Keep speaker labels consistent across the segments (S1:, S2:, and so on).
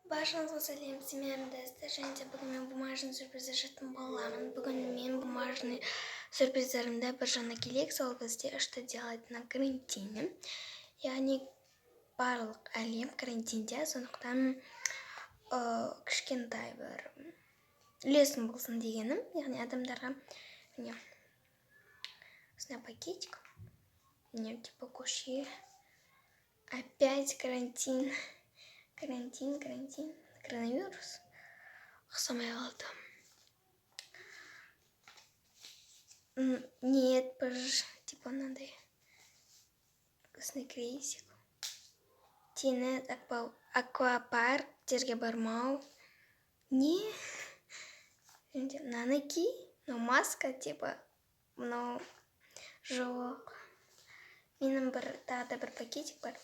S1: Баршаңызға сәлем, мен Дәстер, және де бүгін мен бумажный сюрприз ашатын боламын. Бүгін мен бумажный сюрприздарымда бір жаңа келек, сол бізде что делать на карантине. Яғни барлық әлем карантинде, сондықтан кішкентай бір үлесім болсын дегенім. Яғни адамдарға міне осындай пакетик. Мне типа куши. Опять карантин. Коронавирус. Ұқсамай қалды. Нет, типа мынандай осындай крейсик. Тені аквапарктерге бармау. Не? Мынаны ки, но маска типа мынау жоқ. Менің тағы да бір пакетик бар.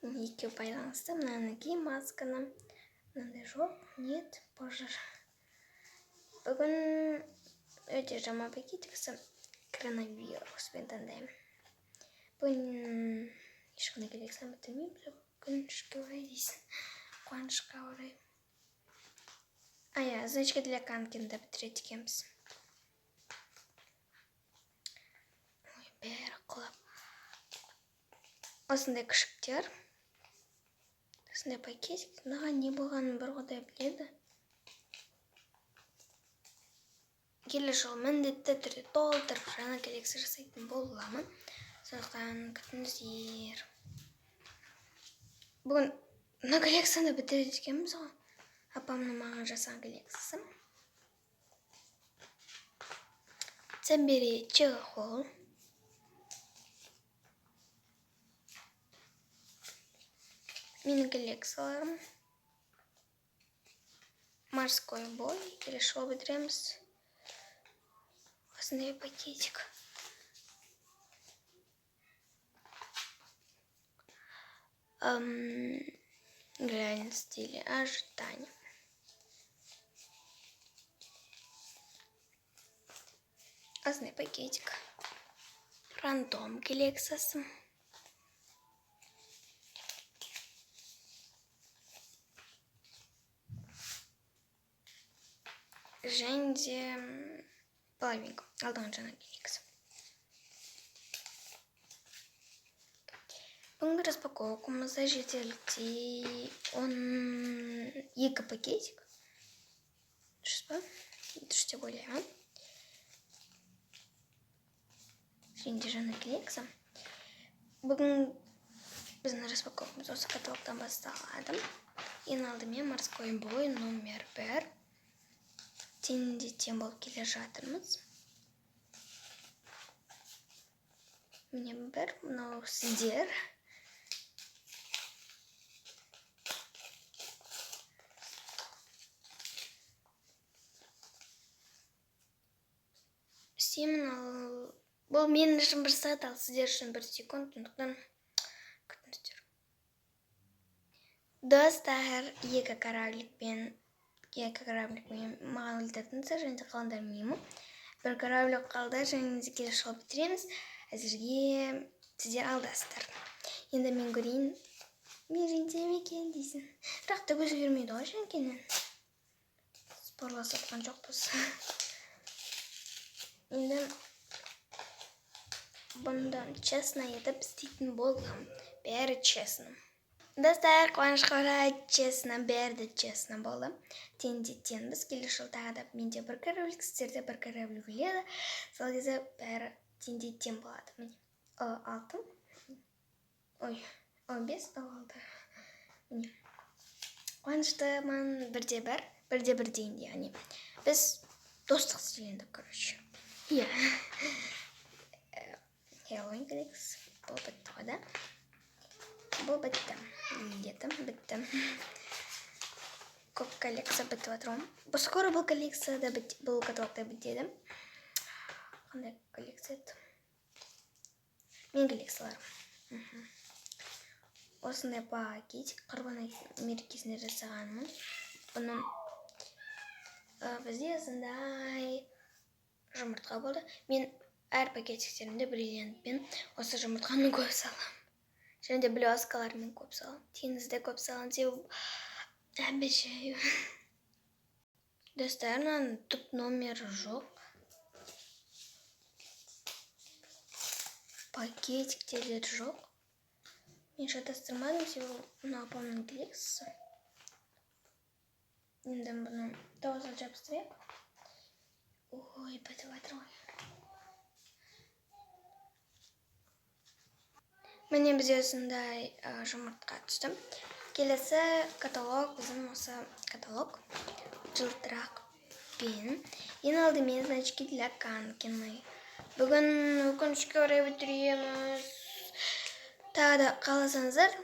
S1: Екеуі байланысты. Мынаны ки, масканы. Мынандай жоқ. Нет, боже. Бүгін өте жаман пакетиксі коронавируспен таңдаймын. Бүгін ешқандай керексін бітірмеймін. Күнішке орай дейсің. Қуанышқа орай. Значка для канкинда бітіреді екенбіз. Бәрі құлап. Осындай күшіктер. Осындай пакетик. Маған не болғанын бір құдай біледі. Келесі жолы міндетті түрде толтырып жаңа коллекция жасайтын боламын. Сондықтан күтіңіздер. Бүгін мына коллекцияны бітіреді екенбіз ғой. Апамның маған жасаған коллекциясы. Цембери чехол. Менің коллекцияларым. Морской бой. Келесі жолы бітіреміз. Осындай пакетик. Реально стиле ожидания. Осындай пакетик. Рандом коллекциясы. Және де половинка. Алдыңғы жаңа коллекция. Бүгінгі распаковкамызда жетерліктей 12 пакетик. Дұрыс па? Дұрыс деп ойлаймын. Және де жаңа коллекция. Бүгін біздің распаковкамыз осы каталогтан басталады. Ең алдымен морской бой номер 1. Тен болып келе жатырмыз. Міне бір, мынау сіздер. Бұл мен үшін 1 сағат, ал сіздер үшін 1 секунд. Сондықтан күтіңіздер. Достар, екі корабликпен маған өлтірдіңіздер, және де қаландар мимо. Бір кораблик қалды, және де келесі жолы бітіреміз. Әзірге сіздер алдасыздар. Енді мен көрейін. Мен жеңсем екен дейсің. Бірақ та көзі көрмейді ғой жеңкенен. Спорласып атқан жоқпыз. Енді бұнда честно етіп істейтін болдым. Бәрі честно. Достар, қуанышқа орай честно, бәрі честно болды. Тен біз келесі жыл тағы да менде бір кораблик, сіздерде бір кораблик өледі. Сол кезде бәрі тен болады. Міне, 6. Ой, 5, 6. Міне. Қуаныштымын, бірде-бір дейін, яғни. Біз достық стилінде, короче. Хэллоуин коллекция. Бұл бітті ғой, да? Бұл бітті. Летом бітті. Көп коллекция бітті батырым. Скоро бұл коллекцияда бұл каталогта бітеді. Қандай коллекция еді? Мен коллекцияларым. Осындай пакетик құрбан мерекесіне жасағанмын. Бұның бізде осындай жұмыртқа болды. Мен әр пакетиктерімде бриллиантпен осы жұмыртқаны көп салам. Және де блескалармен көп салам. Теңізде көп салам. Обещаю. Достар, мынаның түп номері жоқ. Пакетиктер жоқ. Мен шатастырмадым, себебі мына апамның Глексасы. Енді бұны тауысқа жабыстырайық. Ой, бітіп жатыр ғой. Міне бізде осындай жұмыртқа түсті. Келесі каталог, біздің осы каталог. Жылтырақпен. Ең алдымен значки для Канкиной. Бүгін өкінішке орай бітіреміз. Тағы да қаласаңыздар,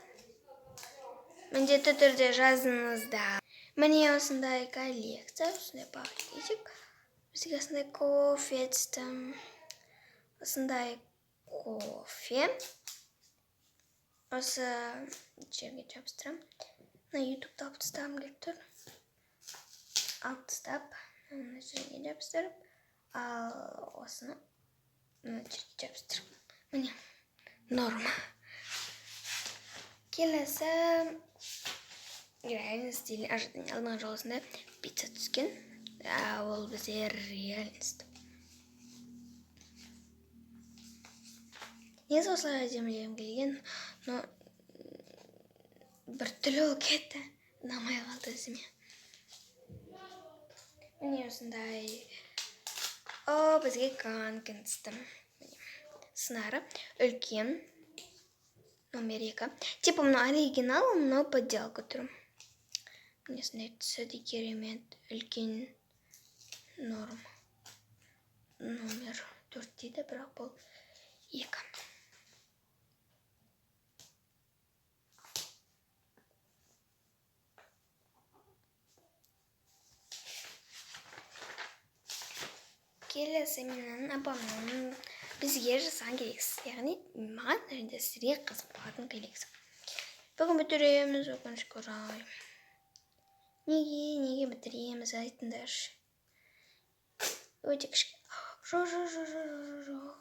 S1: міндетті түрде жазыңыздар. Міне осындай коллекция, осындай пакетик. Бізге осындай кофе түсті. Осындай кофе. Осы жерге жабыстырам. Мына ютубты алып тастағым келіп тұр. Алып тастап, мына жерге жабыстырып, ал осыны мына жерге жабыстырып. Міне, норма. Келесі реально стиль ожидания. Алдыңғы жолысында пицца түскен. Ол бізде реальность. Негізі осылай әдемілегім келген, но бір түрлі ол кетті. Ұнамай қалды өзіме. Міне осындай. Бізге Канкин түсті. Сынары үлкен. Номер 2. Типа мына оригинал, мына подделка түрі. Міне осындай түсі керемет. Үлкен норм. Номер 4 дейді, бірақ бұл 2. Келесі менің апамның бізге жасаған коллекциясы. Яғни маған және сізге қызық болатын коллекция. Бүгін бітіреміз, өкінішке орай. Неге бітіреміз, айтыңдаршы. Өте кішкене. Жоқ.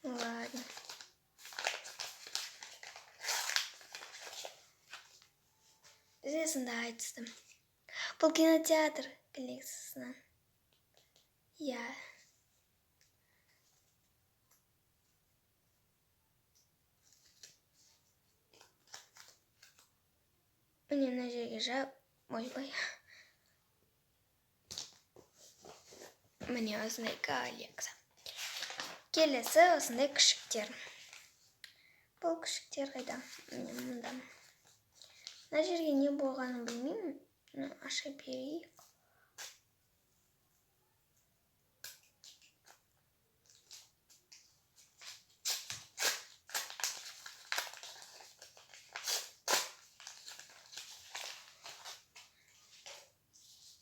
S1: Ладно. Бізге сондай айтыстым. Бұл кинотеатр коллекциясынан. Я. Міне мына жерге жап. Ойбай. Міне осындай коллекция. Келесі осындай күшіктер. Бұл күшіктер қайда? Міне мұнда. Мына жерге не болғанын білмеймін. Аша берейік.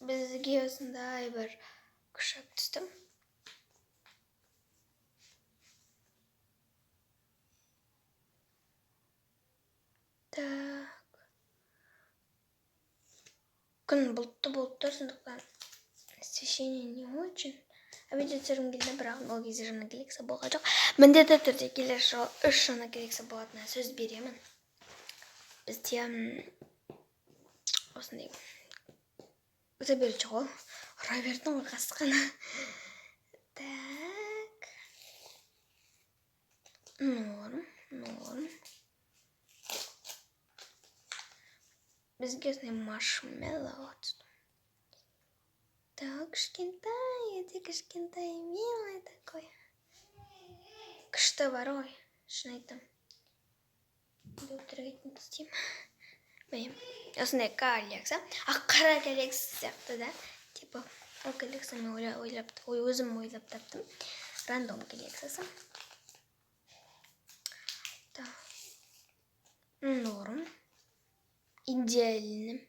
S1: Бізге осындай бір күшік түсті. Так. Күн бұлтты болып тұр, сондықтан освещение не очень. Видео түсіргім келді, бірақ ол кезде жаңа коллекция болған жоқ. Міндетті түрде келесі жолы 3 жаңа коллекция болатынына сөз беремін. Бізде осындай заберуші ғой. Ұра бердің ғой қасқаны. Так. Норм. Бізге осындай маршмеллоу түсті. Так, кішкентай, милый такой. Күшті бар ғой, шын айтам. Өтіргейтін істеймін. Міне, осындай коллекция. Қара коллекция сияқты, да? Типа, ол коллекция мен өзім ойлап таптым. Рандом коллекциясы. Так. Норм. Идеальный.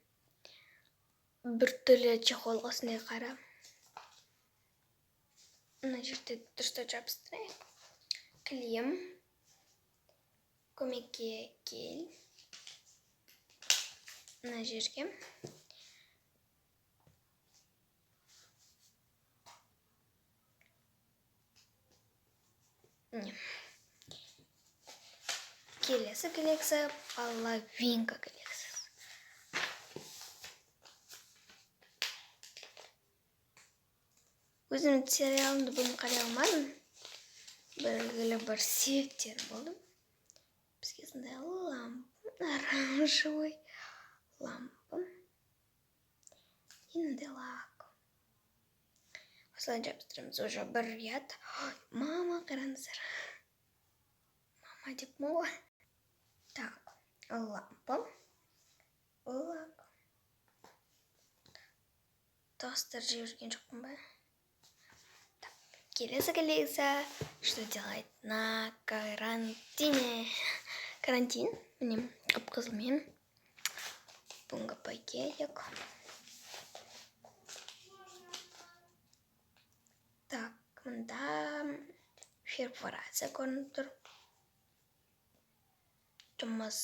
S1: Бір түрлі чехол осындай қара. Мына жерде дұрыстап жабыстырайық. Клем. Көмекке кел. Мына жерге. Келесі коллекция половинка коллекциясы. Өзімнің сериалымды бүгін қарай алмадым. Белгілі бір себептер болды. Бізге сондай лампа, оранжевый лампа. Енді лак. Осылай жабыстырамыз. Уже бір ряд. Мама, қараңыздар. Мама деп мола. Так, лампа. Лак. Тостер жеп жүрген жоқпын ба? Келесі коллекция. Что делать на карантине? Карантин. Міне, қып-қызылмен. Бүгінгі пакетик. Так, мында перфорация көрініп тұр. Жұмыс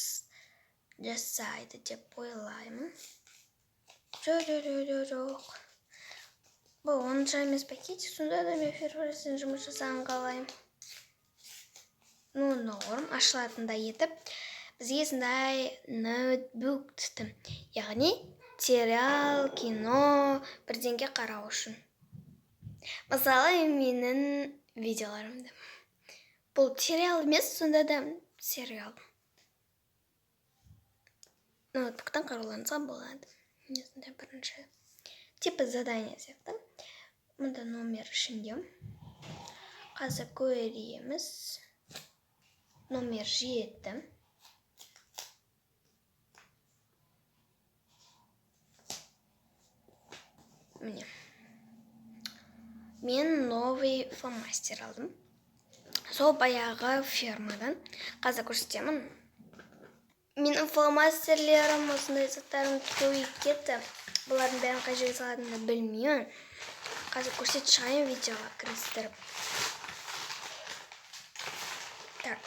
S1: жасайды деп ойлаймын. Жоқ. Бұл онша емес пакетик, сонда да мен перфорацияның жұмыс жасағанын қалаймын. Ну, норм, ашылатындай етіп. Бізге сондай ноутбук түсті. Яғни, сериал, кино, бірдеңке қарау үшін. Мысалы, менің видеоларымды. Бұл сериал емес, сонда да сериал. Ноутбуктан қаруланса болады. Несінде бірінші. Типа задание сияқты. Мұнда номер ішінде. Қазір көреміз. Номер 7. Міне. Мен новый фломастер алдым. Сол баяғы фермадан. Қазір көрсетемін. Менің фломастерлерім, осындай заттарым көбейіп кетті. Бұлардың бәрін қай жерге салатынымды білмеймін. Қазір көрсетіп шығайын видеоға кірістіріп. Так.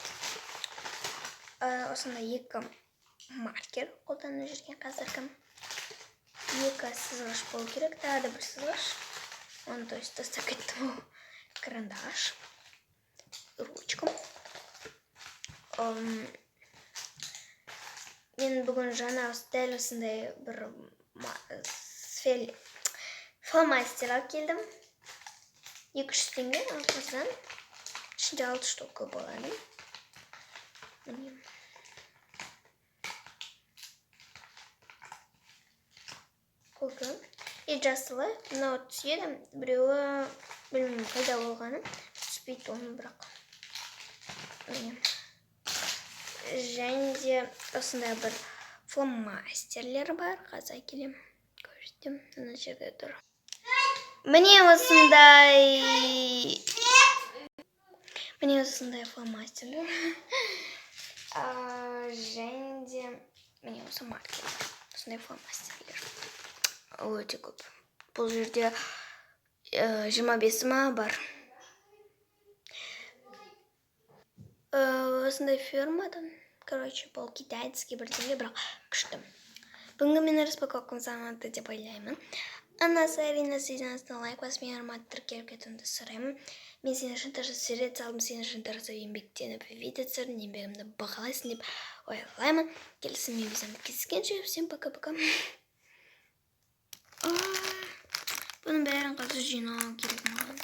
S1: Осында екі маркер қолданып жүрген қазіргі. Екі сызғыш болу керек. Тағы да бір сызғыш. Он, то есть, тастап кеттім. Карандаш. Ручка. Мен бүгін жаңа дәл осындай бір фломастер алып келдім. 200 теңге алқыздан. Ішінде 6 штука болады. Көкі. И жасылы. Мынау түседі. Біреуі білмеймін қайда болғаны. Түспейді оны бірақ. Және де осындай бір фломастерлер бар. Қазір келем. Көрсетем. Мына жерде тұр. Міне осындай фломастерлер. Және де міне осы маркерлер. Осындай фломастерлер. Өте көп. Бұл жерде 25 бар. Осындай фермадан. Короче, бұл китайский бірдеңе, бірақ күшті. Бүгінгі менің распаковкам сағанаты деп ойлаймын. Анасы Арина сезінасына лайк басып, мен арматы тіркеліп кетуімді сұраймын. Мен сен үшін тарсы сурет салдым, сен үшін тарсы еңбектеніп видео түсірдім, еңбегімді бағалайсың деп ойлаймын. Келесі мен бізімді кездескенше, всем пока-пока. Бұның бәрін қазір жинау керек маған.